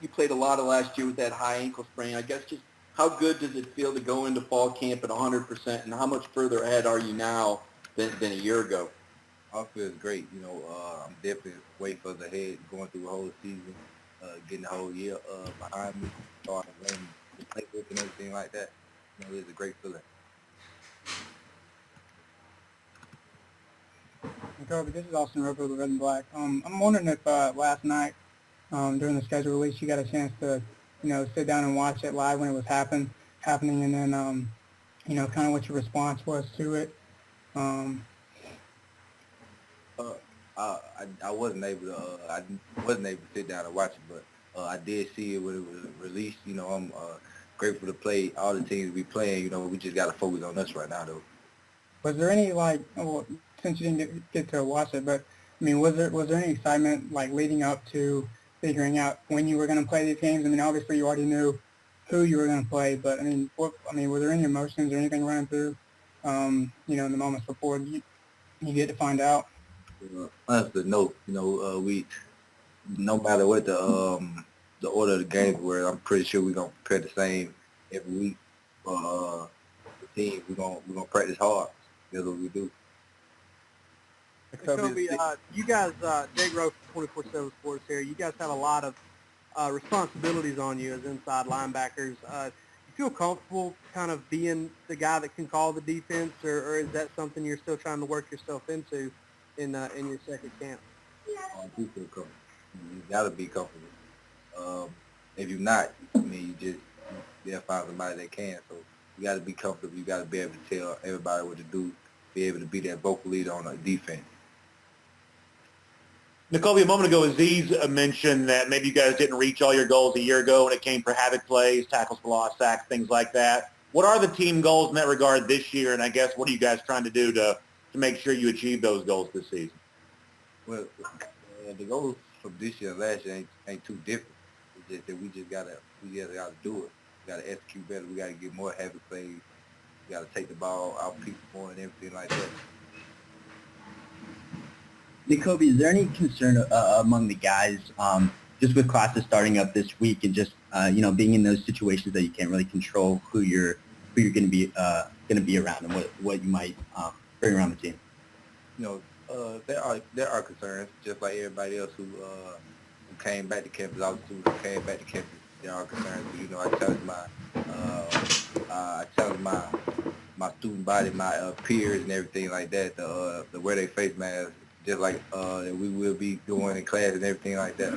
you played a lot of last year with that high ankle sprain. I guess just how good does it feel to go into fall camp at 100%, and how much further ahead are you now than a year ago? I feel great. I'm definitely way further ahead, going through the whole season, getting the whole year behind me, starting learning the playbook and everything like that. It's a great feeling. Nakobe, this is Austin Roper with Red and Black. I'm wondering if last night during the schedule release you got a chance to, sit down and watch it live when it was happening, and then, kind of what your response was to it. I wasn't able to sit down and watch it, but I did see it when it was released. I'm grateful to play all the teams we playing. We just got to focus on us right now, though. Was there any since you didn't get to watch it, but I mean, was there any excitement leading up to figuring out when you were going to play these games? I mean, obviously you already knew who you were going to play, but I mean, were there any emotions or anything running through, in the moments before you get to find out? Honestly, no. We no matter what the order of the games were, I'm pretty sure we're gonna prepare the same every week. The team, we're gonna practice hard. That's what we do. Nakobe, you guys, Jake Rowe from 24/7 Sports here. You guys have a lot of responsibilities on you as inside linebackers. You feel comfortable kind of being the guy that can call the defense, or is that something you're still trying to work yourself into in your second camp? I do feel comfortable. You gotta be comfortable. If you're not, you gotta find somebody that can. So you gotta be comfortable. You gotta be able to tell everybody what to do. Be able to be that vocal leader on the defense. Nakobe, a moment ago, Aziz mentioned that maybe you guys didn't reach all your goals a year ago when it came for havoc plays, tackles for loss, sacks, things like that. What are the team goals in that regard this year? And I guess what are you guys trying to do to make sure you achieve those goals this season? Well, the goals from this year and last year ain't too different. It's just that we just gotta do it. We gotta execute better. We gotta get more havoc plays. We gotta take the ball out people more and everything like that. Nakobe, is there any concern among the guys just with classes starting up this week and just being in those situations that you can't really control who you're going to be around and what you might bring around the team? There are concerns, just like everybody else who came back to campus. Obviously, who came back to campus, there are concerns. But, I challenge my student body, my peers, and everything like that to wear their face masks, just like that we will be doing in class and everything like that.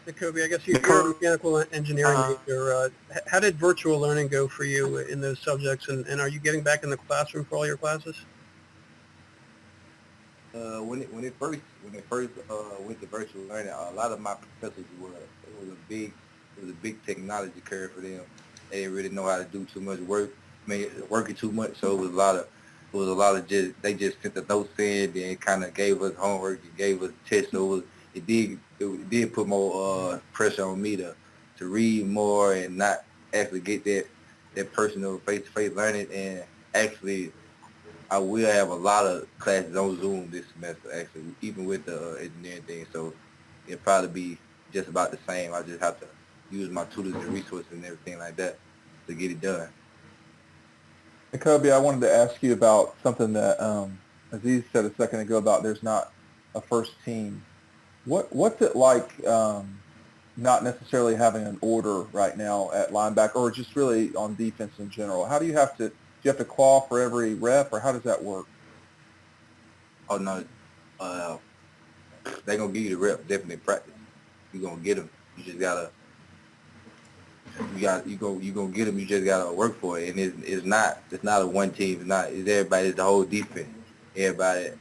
Nakobe, I guess you're a mechanical engineering major. How did virtual learning go for you in those subjects, and are you getting back in the classroom for all your classes? When it first went to virtual learning, a lot of my professors it was a big technology curve for them. They didn't really know how to do too much work, working too much. So it was a lot of just they just sent the notes in, then kind of gave us homework and gave us tests. So it did put more pressure on me to read more and not actually get that personal face-to-face learning. And actually, I will have a lot of classes on Zoom this semester, actually, even with the engineering thing. So it'll probably be just about the same. I just have to use my tutors and resources and everything like that to get it done. Nakobe, I wanted to ask you about something that Aziz said a second ago about there's not a first team. What's it like not necessarily having an order right now at linebacker or just really on defense in general? How do you have to claw for every rep, or how does that work? Oh, no. They're going to give you the rep, definitely in practice. You're going to get them. You just got to you gonna get them. You just gotta work for it, and it's not a one team. It's everybody. It's the whole defense. Everybody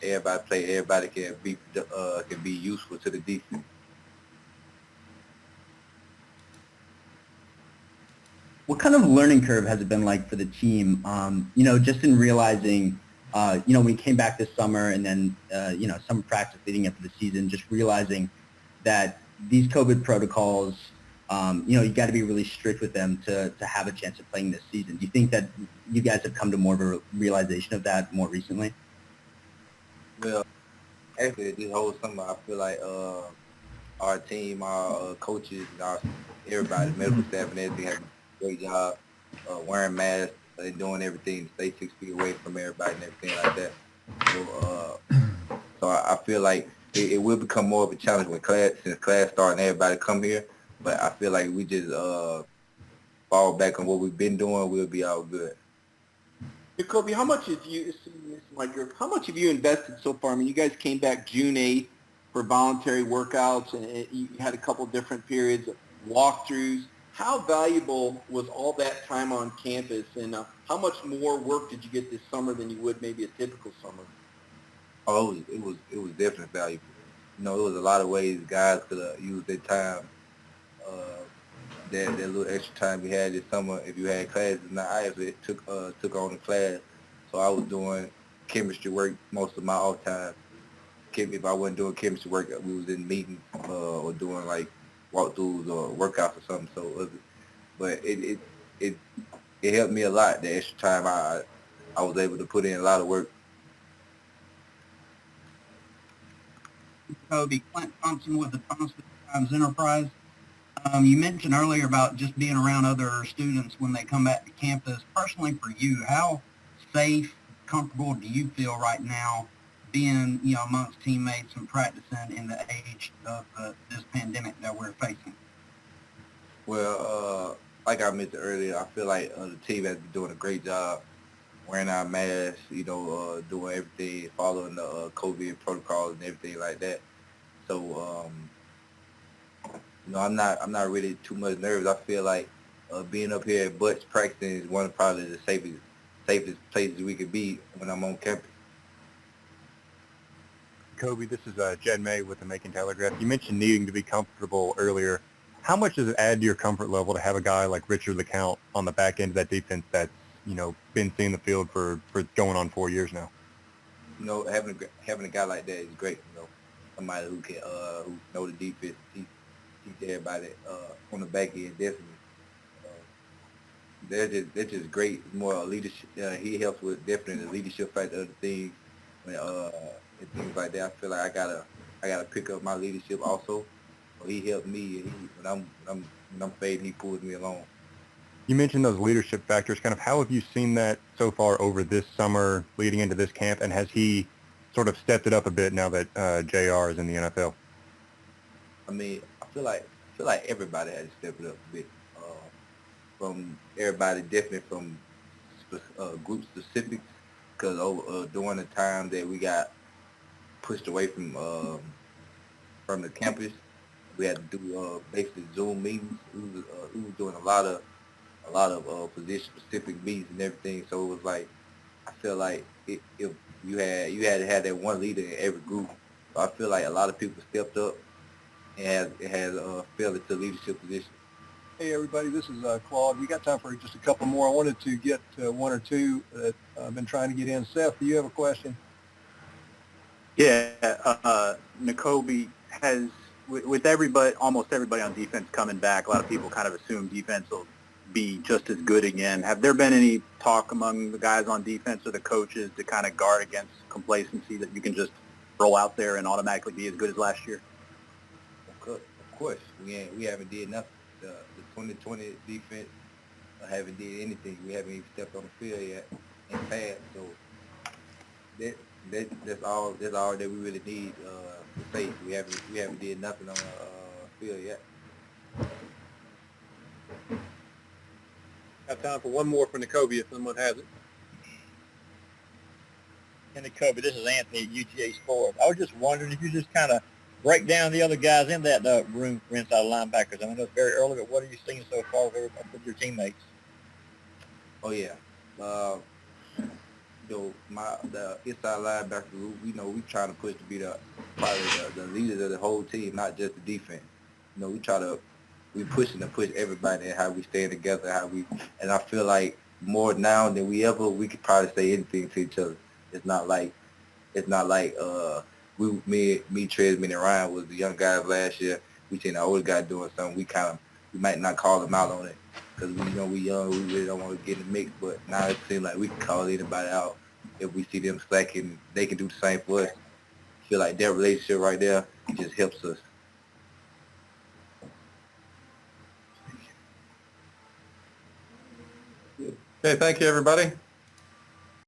play. Everybody can be useful to the defense. What kind of learning curve has it been like for the team? Just in realizing, when you came back this summer and then summer practice leading up to the season, just realizing that these COVID protocols. You got to be really strict with them to have a chance of playing this season. Do you think that you guys have come to more of a realization of that more recently? Well, actually, this whole summer, I feel like our team, our coaches, our everybody, medical staff, and everything have done a great job wearing masks and doing everything to stay 6 feet away from everybody and everything like that. So I feel like it will become more of a challenge when since class starts and everybody come here. But I feel like we just fall back on what we've been doing, we'll be all good. Nakobe, how much have you invested so far? I mean, you guys came back June 8th for voluntary workouts, and you had a couple different periods of walkthroughs. How valuable was all that time on campus, and how much more work did you get this summer than you would maybe a typical summer? Oh, it was definitely valuable. You know, it was a lot of ways guys could have used their time. Uh, that little extra time we had this summer, if you had classes, now I actually took on the class, so I was doing chemistry work most of my off time. If I wasn't doing chemistry work, we was in meetings or doing like walkthroughs or workouts or something. But it helped me a lot. The extra time I was able to put in a lot of work. Kobe, Clint Thompson with the Thompson Times Enterprise. You mentioned earlier about just being around other students when they come back to campus. Personally for you, how safe, comfortable do you feel right now being, amongst teammates and practicing in the age of this pandemic that we're facing? Well, like I mentioned earlier, I feel like the team has been doing a great job wearing our masks, doing everything, following the COVID protocols and everything like that. So, I'm not really too much nervous. I feel like being up here at Butts practicing is one of probably the safest places we could be when I'm on campus. Kobe, this is Jed May with the Macon Telegraph. You mentioned needing to be comfortable earlier. How much does it add to your comfort level to have a guy like Richard LeCount on the back end of that defense that's, been seeing the field for going on 4 years now? Having a guy like that is great. Somebody who can who know the defense, teach everybody on the back end. Definitely, they're just great. More leadership. He helps with definitely the leadership factor of the things. And things like that. I feel like I gotta pick up my leadership also. So he helped me. When I'm fading, he pulls me along. You mentioned those leadership factors. Kind of how have you seen that so far over this summer leading into this camp, and has he sort of stepped it up a bit now that JR is in the NFL? I mean, I feel like everybody has to step it up a bit. From everybody, definitely from group specifics, because during the time that we got pushed away from the campus, we had to do basically Zoom meetings. We was doing a lot of position specific meetings and everything. So it was like I feel like if you had to have that one leader in every group. So I feel like a lot of people stepped up and has fell into leadership positions. Hey everybody, this is Claude. We got time for just a couple more. I wanted to get one or two that I've been trying to get in. Seth, do you have a question? Yeah, Nakobe has, with everybody, almost everybody on defense coming back, a lot of people kind of assume defense will be just as good again. Have there been any talk among the guys on defense or the coaches to kind of guard against complacency that you can just roll out there and automatically be as good as last year? Of course, we haven't did nothing. The 2020 defense haven't did anything. We haven't even stepped on the field yet and passed. So that's all that we really need to say. We haven't did nothing on the field yet. Got time for one more for Nakobe if someone has it. And Nakobe, this is Anthony at UGA Sports. I was just wondering if you just kind of break down the other guys in that room for inside linebackers. I mean, it's very early, but what are you seeing so far with your teammates? Oh yeah, the inside linebacker group. We trying to push to be probably the leaders of the whole team, not just the defense. We pushing to push everybody and how we stand together, and I feel like more now than we ever, we could probably say anything to each other. It's not like me, Tresman, and Ryan was the young guys last year. We seen the older guy doing something. We might not call them out on it because we young. We really don't want to get in the mix. But now it seems like we can call anybody out if we see them slacking. They can do the same for us. feel like that relationship right there just helps us. Okay, thank you, everybody.